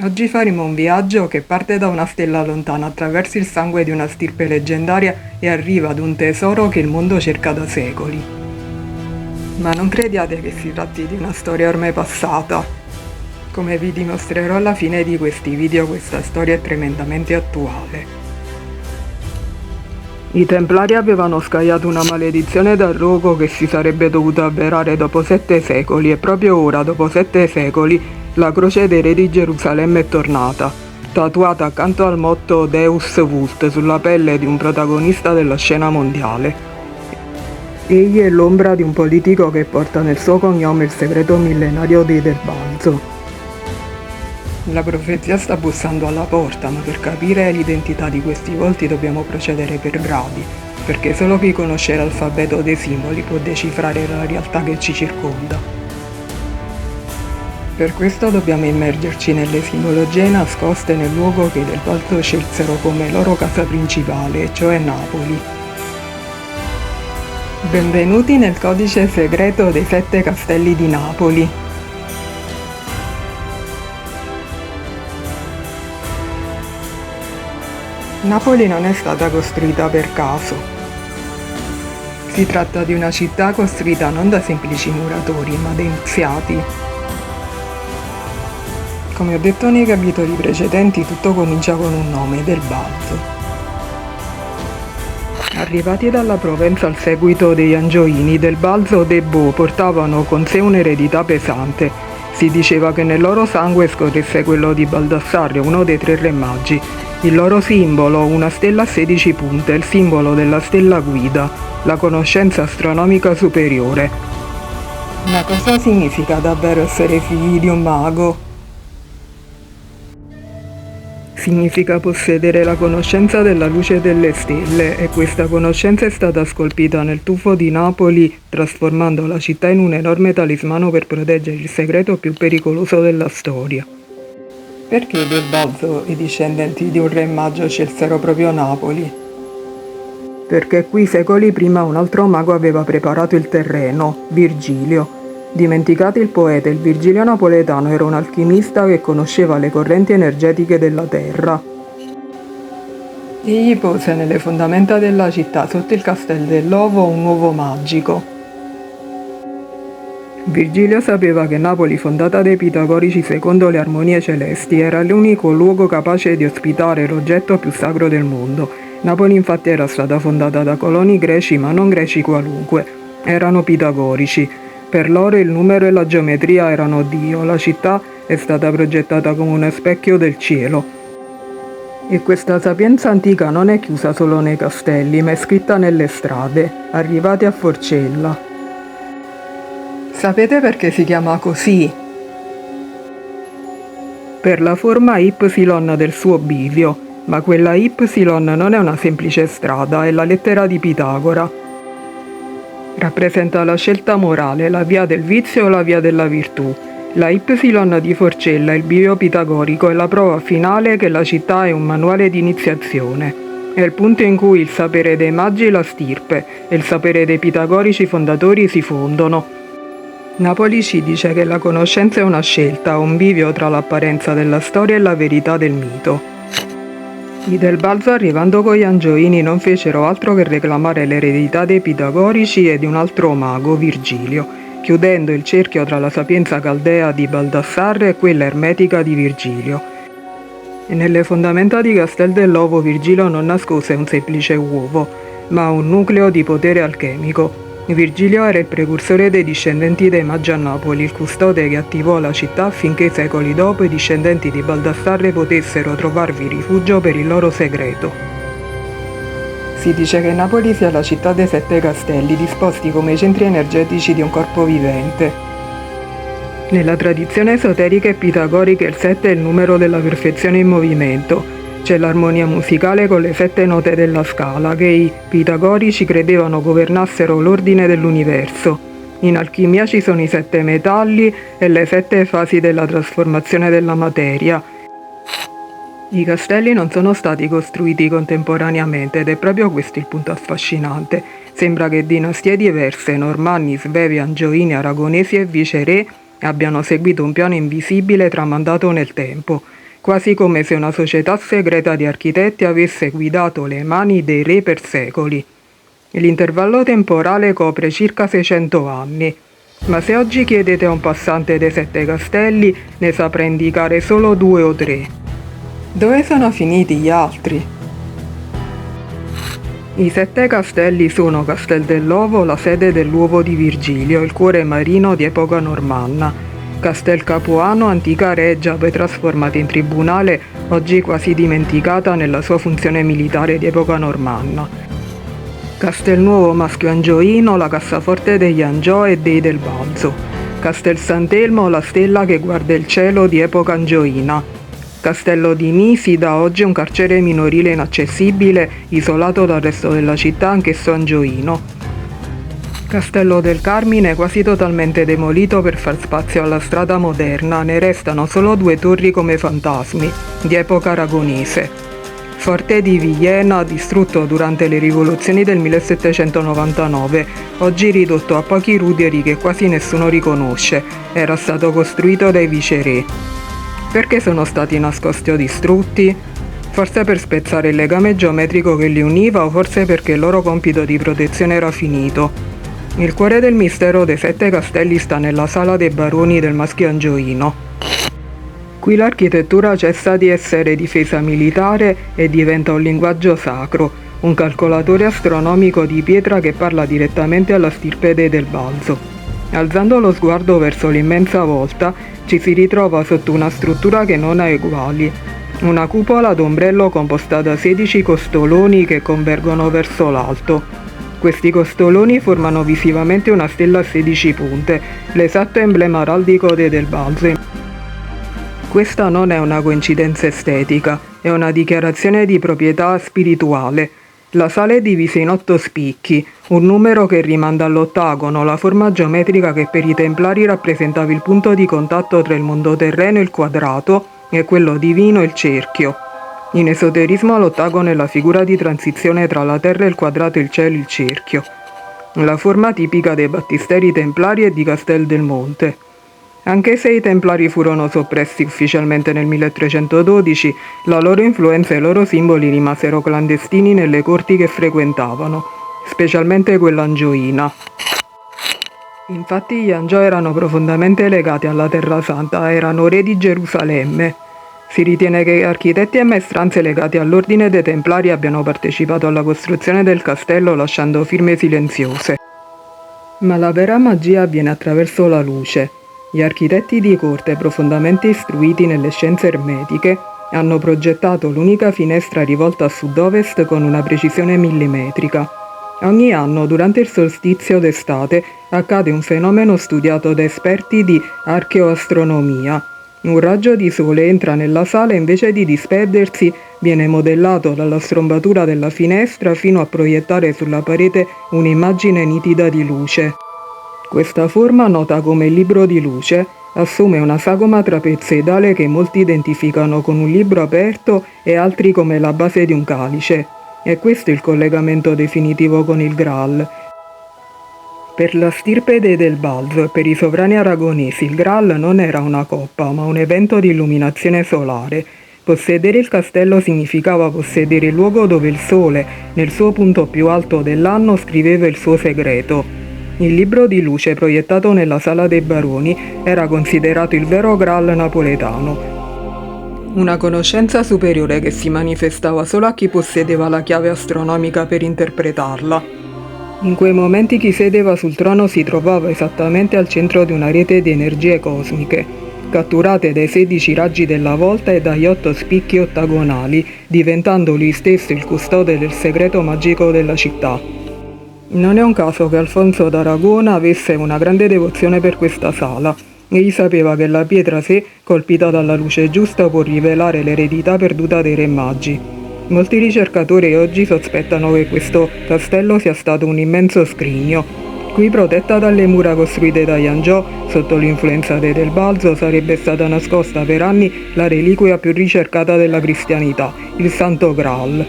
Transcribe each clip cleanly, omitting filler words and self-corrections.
Oggi faremo un viaggio che parte da una stella lontana attraverso il sangue di una stirpe leggendaria e arriva ad un tesoro che il mondo cerca da secoli. Ma non crediate che si tratti di una storia ormai passata. Come vi dimostrerò alla fine di questi video, questa storia è tremendamente attuale. I Templari avevano scagliato una maledizione dal rogo che si sarebbe dovuta avverare dopo 7 secoli e proprio ora, dopo 7 secoli, la croce dei re di Gerusalemme è tornata, tatuata accanto al motto Deus Vult sulla pelle di un protagonista della scena mondiale. Egli è l'ombra di un politico che porta nel suo cognome il segreto millenario dei Del Balzo. La profezia sta bussando alla porta, ma per capire l'identità di questi volti dobbiamo procedere per gradi, perché solo chi conosce l'alfabeto dei simboli può decifrare la realtà che ci circonda. Per questo dobbiamo immergerci nelle simbologie nascoste nel luogo che i Del Balzo scelsero come loro casa principale, cioè Napoli. Benvenuti nel codice segreto dei 7 castelli di Napoli. Napoli non è stata costruita per caso. Si tratta di una città costruita non da semplici muratori, ma da iniziati. Come ho detto nei capitoli precedenti, tutto comincia con un nome, Del Balzo. Arrivati dalla Provenza al seguito degli Angioini, Del Balzo e Bo portavano con sé un'eredità pesante. Si diceva che nel loro sangue scorresse quello di Baldassarre, uno dei 3 re magi. Il loro simbolo, una stella a 16 punte, è il simbolo della stella guida, la conoscenza astronomica superiore. Ma cosa significa davvero essere figli di un mago? Significa possedere la conoscenza della luce delle stelle, e questa conoscenza è stata scolpita nel tufo di Napoli, trasformando la città in un enorme talismano per proteggere il segreto più pericoloso della storia. Perché Del Balzo, i discendenti di un re maggio, scelsero proprio Napoli? Perché qui secoli prima un altro mago aveva preparato il terreno, Virgilio. Dimenticato il poeta, il Virgilio napoletano era un alchimista che conosceva le correnti energetiche della terra. Egli pose nelle fondamenta della città, sotto il Castel dell'Ovo, un uovo magico. Virgilio sapeva che Napoli, fondata dai pitagorici secondo le armonie celesti, era l'unico luogo capace di ospitare l'oggetto più sacro del mondo. Napoli infatti era stata fondata da coloni greci, ma non greci qualunque, erano pitagorici. Per loro il numero e la geometria erano Dio, la città è stata progettata come uno specchio del cielo. E questa sapienza antica non è chiusa solo nei castelli, ma è scritta nelle strade, arrivati a Forcella. Sapete perché si chiama così? Per la forma Y del suo bivio, ma quella Y non è una semplice strada, è la lettera di Pitagora. Rappresenta la scelta morale, la via del vizio o la via della virtù. La Y di Forcella, il bivio pitagorico, è la prova finale che la città è un manuale di iniziazione. È il punto in cui il sapere dei magi e la stirpe e il sapere dei pitagorici fondatori si fondono. Napoli ci dice che la conoscenza è una scelta, un bivio tra l'apparenza della storia e la verità del mito. I Del Balzo, arrivando con gli Angioini, non fecero altro che reclamare l'eredità dei pitagorici e di un altro mago, Virgilio, chiudendo il cerchio tra la sapienza caldea di Baldassarre e quella ermetica di Virgilio. E nelle fondamenta di Castel dell'Ovo Virgilio non nascose un semplice uovo, ma un nucleo di potere alchemico. Virgilio era il precursore dei discendenti dei Magi a Napoli, il custode che attivò la città affinché secoli dopo i discendenti di Baldassarre potessero trovarvi rifugio per il loro segreto. Si dice che Napoli sia la città dei 7 castelli, disposti come i centri energetici di un corpo vivente. Nella tradizione esoterica e pitagorica il 7 è il numero della perfezione in movimento. C'è l'armonia musicale con le 7 note della scala, che i pitagorici credevano governassero l'ordine dell'universo. In alchimia ci sono i 7 metalli e le 7 fasi della trasformazione della materia. I castelli non sono stati costruiti contemporaneamente ed è proprio questo il punto affascinante. Sembra che dinastie diverse, Normanni, Svevi, Angioini, Aragonesi e Viceré, abbiano seguito un piano invisibile tramandato nel tempo. quasi come se una società segreta di architetti avesse guidato le mani dei re per secoli. L'intervallo temporale copre circa 600 anni, ma se oggi chiedete a un passante dei 7 castelli, ne saprà indicare solo 2 o 3. Dove sono finiti gli altri? I 7 castelli sono Castel dell'Ovo, la sede dell'uovo di Virgilio, il cuore marino di epoca normanna; Castel Capuano, antica reggia poi trasformata in tribunale, oggi quasi dimenticata nella sua funzione militare di epoca normanna; Castelnuovo Maschio Angioino, la cassaforte degli Angiò e dei del Balzo; Castel Sant'Elmo, la stella che guarda il cielo di epoca angioina; Castello di Nisida, oggi un carcere minorile inaccessibile, isolato dal resto della città, anch'esso angioino; Castello del Carmine, quasi totalmente demolito per far spazio alla strada moderna, ne restano solo 2 torri come fantasmi, di epoca aragonese; Forte di Villena, distrutto durante le rivoluzioni del 1799, oggi ridotto a pochi ruderi che quasi nessuno riconosce, era stato costruito dai viceré. Perché sono stati nascosti o distrutti? Forse per spezzare il legame geometrico che li univa, o forse perché il loro compito di protezione era finito. Il cuore del mistero dei 7 castelli sta nella sala dei baroni del Maschio Angioino. Qui l'architettura cessa di essere difesa militare e diventa un linguaggio sacro, un calcolatore astronomico di pietra che parla direttamente alla stirpe dei del Balzo. Alzando lo sguardo verso l'immensa volta, ci si ritrova sotto una struttura che non ha eguali. Una cupola ad ombrello composta da 16 costoloni che convergono verso l'alto. Questi costoloni formano visivamente una stella a 16 punte, l'esatto emblema araldico dei del Balzo. Questa non è una coincidenza estetica, è una dichiarazione di proprietà spirituale. La sala è divisa in 8 spicchi, un numero che rimanda all'ottagono, la forma geometrica che per i Templari rappresentava il punto di contatto tra il mondo terreno, il quadrato, e quello divino, il cerchio. In esoterismo l'ottagono è la figura di transizione tra la terra, il quadrato, il cielo, il cerchio. La forma tipica dei battisteri templari è di Castel del Monte. Anche se i Templari furono soppressi ufficialmente nel 1312, la loro influenza e i loro simboli rimasero clandestini nelle corti che frequentavano, specialmente quella angioina. Infatti gli Angiò erano profondamente legati alla Terra Santa, erano re di Gerusalemme. Si ritiene che architetti e maestranze legati all'ordine dei Templari abbiano partecipato alla costruzione del castello lasciando firme silenziose. Ma la vera magia avviene attraverso la luce. Gli architetti di corte, profondamente istruiti nelle scienze ermetiche, hanno progettato l'unica finestra rivolta a sud-ovest con una precisione millimetrica. Ogni anno, durante il solstizio d'estate, accade un fenomeno studiato da esperti di archeoastronomia. Un raggio di sole entra nella sala e invece di disperdersi viene modellato dalla strombatura della finestra fino a proiettare sulla parete un'immagine nitida di luce. Questa forma, nota come il libro di luce, assume una sagoma trapezoidale che molti identificano con un libro aperto e altri come la base di un calice. E questo è il collegamento definitivo con il Graal. Per la stirpe dei del Balzo e per i sovrani aragonesi il Graal non era una coppa, ma un evento di illuminazione solare. Possedere il castello significava possedere il luogo dove il sole, nel suo punto più alto dell'anno, scriveva il suo segreto. Il libro di luce proiettato nella sala dei baroni era considerato il vero Graal napoletano. Una conoscenza superiore che si manifestava solo a chi possedeva la chiave astronomica per interpretarla. In quei momenti chi sedeva sul trono si trovava esattamente al centro di una rete di energie cosmiche, catturate dai 16 raggi della volta e dagli 8 spicchi ottagonali, diventando lui stesso il custode del segreto magico della città. Non è un caso che Alfonso d'Aragona avesse una grande devozione per questa sala. Egli sapeva che la pietra, se colpita dalla luce giusta, può rivelare l'eredità perduta dei re magi. Molti ricercatori oggi sospettano che questo castello sia stato un immenso scrigno. Qui, protetta dalle mura costruite dagli Angiò, sotto l'influenza dei del Balzo, sarebbe stata nascosta per anni la reliquia più ricercata della cristianità, il Santo Graal.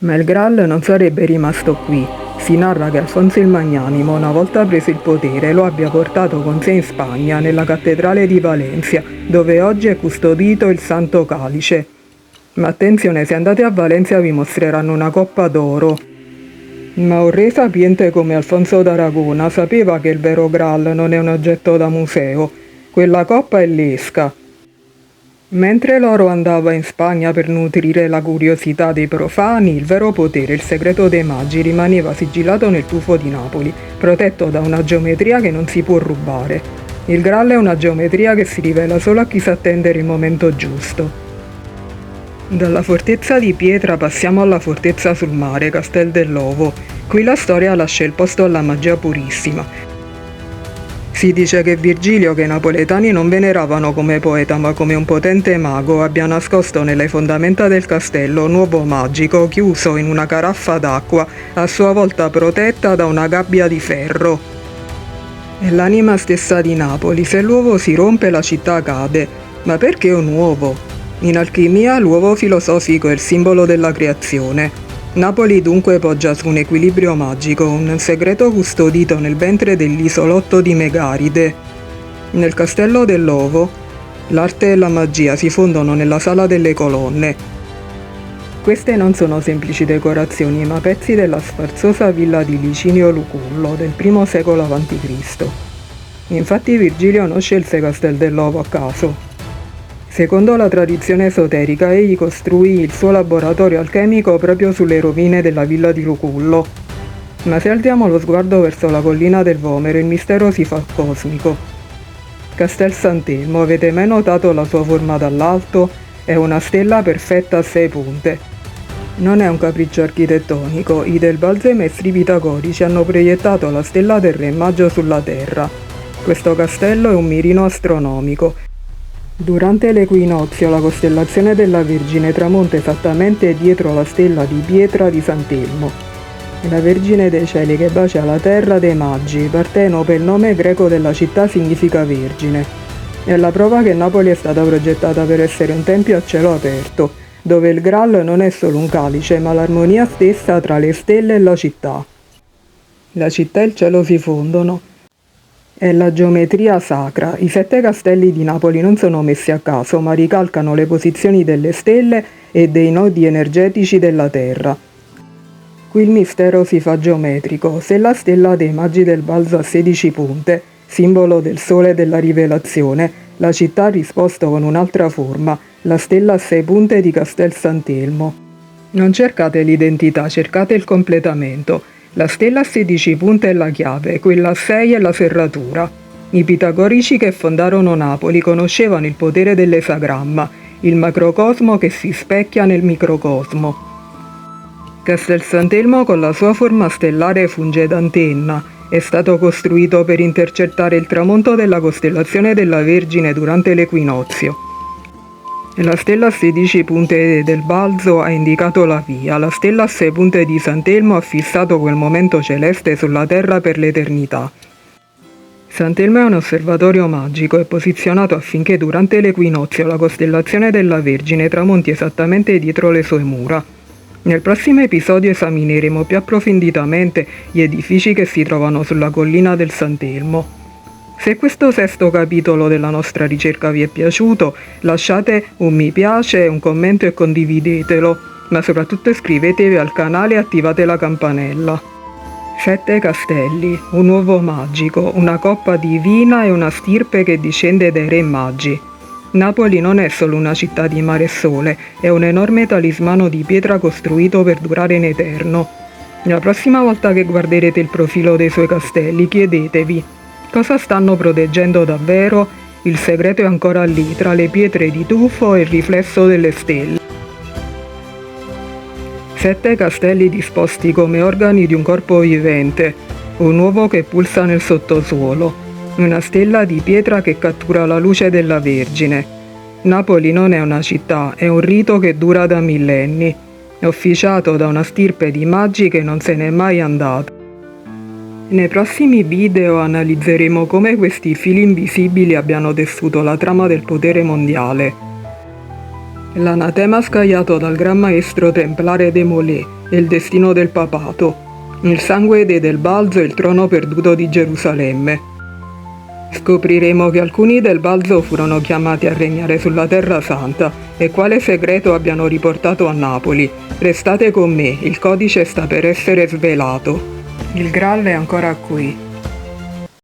Ma il Graal non sarebbe rimasto qui. Si narra che Alfonso il Magnanimo, una volta preso il potere, lo abbia portato con sé in Spagna, nella cattedrale di Valencia, dove oggi è custodito il Santo Calice. Ma attenzione, se andate a Valencia vi mostreranno una coppa d'oro. Ma un re sapiente come Alfonso d'Aragona sapeva che il vero Graal non è un oggetto da museo. Quella coppa è l'esca. Mentre l'oro andava in Spagna per nutrire la curiosità dei profani, il vero potere, il segreto dei magi, rimaneva sigillato nel tufo di Napoli, protetto da una geometria che non si può rubare. Il Graal è una geometria che si rivela solo a chi sa attendere il momento giusto. Dalla fortezza di pietra passiamo alla fortezza sul mare, Castel dell'Ovo. Qui la storia lascia il posto alla magia purissima. Si dice che Virgilio, che i napoletani non veneravano come poeta ma come un potente mago, abbia nascosto nelle fondamenta del castello un uovo magico chiuso in una caraffa d'acqua, a sua volta protetta da una gabbia di ferro. È l'anima stessa di Napoli, se l'uovo si rompe la città cade. Ma perché un uovo? In alchimia l'uovo filosofico è il simbolo della creazione. Napoli dunque poggia su un equilibrio magico, un segreto custodito nel ventre dell'isolotto di Megaride. Nel castello dell'Ovo, l'arte e la magia si fondono nella sala delle colonne. Queste non sono semplici decorazioni, ma pezzi della sfarzosa villa di Licinio Lucullo del I secolo a.C. Infatti Virgilio non scelse Castel dell'Ovo a caso. Secondo la tradizione esoterica, egli costruì il suo laboratorio alchemico proprio sulle rovine della villa di Lucullo. Ma se alziamo lo sguardo verso la collina del Vomero, il mistero si fa cosmico. Castel Sant'Elmo, avete mai notato la sua forma dall'alto? È una stella perfetta a 6 punte. Non è un capriccio architettonico, i Del Balzo e i maestri pitagorici hanno proiettato la stella del Re Maggio sulla Terra. Questo castello è un mirino astronomico. Durante l'equinozio la costellazione della Vergine tramonta esattamente dietro la stella di pietra di Sant'Elmo. La Vergine dei Cieli che bacia la terra dei Magi, Partenope, il nome greco della città significa Vergine. È la prova che Napoli è stata progettata per essere un tempio a cielo aperto, dove il Graal non è solo un calice, ma l'armonia stessa tra le stelle e la città. La città e il cielo si fondono. È la geometria sacra. I 7 castelli di Napoli non sono messi a caso, ma ricalcano le posizioni delle stelle e dei nodi energetici della Terra. Qui il mistero si fa geometrico. Se la stella dei Magi del Balzo ha 16 punte, simbolo del sole e della rivelazione, la città ha risposto con un'altra forma, la stella a 6 punte di Castel Sant'Elmo. Non cercate l'identità, cercate il completamento. La stella a 16 punte è la chiave, quella a 6 è la serratura. I pitagorici che fondarono Napoli conoscevano il potere dell'esagramma, il macrocosmo che si specchia nel microcosmo. Castel Sant'Elmo con la sua forma stellare funge d'antenna. È stato costruito per intercettare il tramonto della costellazione della Vergine durante l'equinozio. La stella a 16 punte del Balzo ha indicato la via, la stella a 6 punte di Sant'Elmo ha fissato quel momento celeste sulla Terra per l'eternità. Sant'Elmo è un osservatorio magico, è posizionato affinché durante l'equinozio la costellazione della Vergine tramonti esattamente dietro le sue mura. Nel prossimo episodio esamineremo più approfonditamente gli edifici che si trovano sulla collina del Sant'Elmo. Se questo 6° capitolo della nostra ricerca vi è piaciuto, lasciate un mi piace, un commento e condividetelo, ma soprattutto iscrivetevi al canale e attivate la campanella. 7 castelli, un uovo magico, una coppa divina e una stirpe che discende dai re magi. Napoli non è solo una città di mare e sole, è un enorme talismano di pietra costruito per durare in eterno. La prossima volta che guarderete il profilo dei suoi castelli, chiedetevi: cosa stanno proteggendo davvero? Il segreto è ancora lì, tra le pietre di tufo e il riflesso delle stelle. 7 castelli disposti come organi di un corpo vivente, un uovo che pulsa nel sottosuolo, una stella di pietra che cattura la luce della Vergine. Napoli non è una città, è un rito che dura da millenni, è officiato da una stirpe di magi che non se n'è mai andata. Nei prossimi video analizzeremo come questi fili invisibili abbiano tessuto la trama del potere mondiale. L'anatema scagliato dal Gran Maestro Templare de Molay e il destino del papato. Il sangue dei Del Balzo e il trono perduto di Gerusalemme. Scopriremo che alcuni Del Balzo furono chiamati a regnare sulla Terra Santa e quale segreto abbiano riportato a Napoli. Restate con me, il codice sta per essere svelato. Il Graal è ancora qui.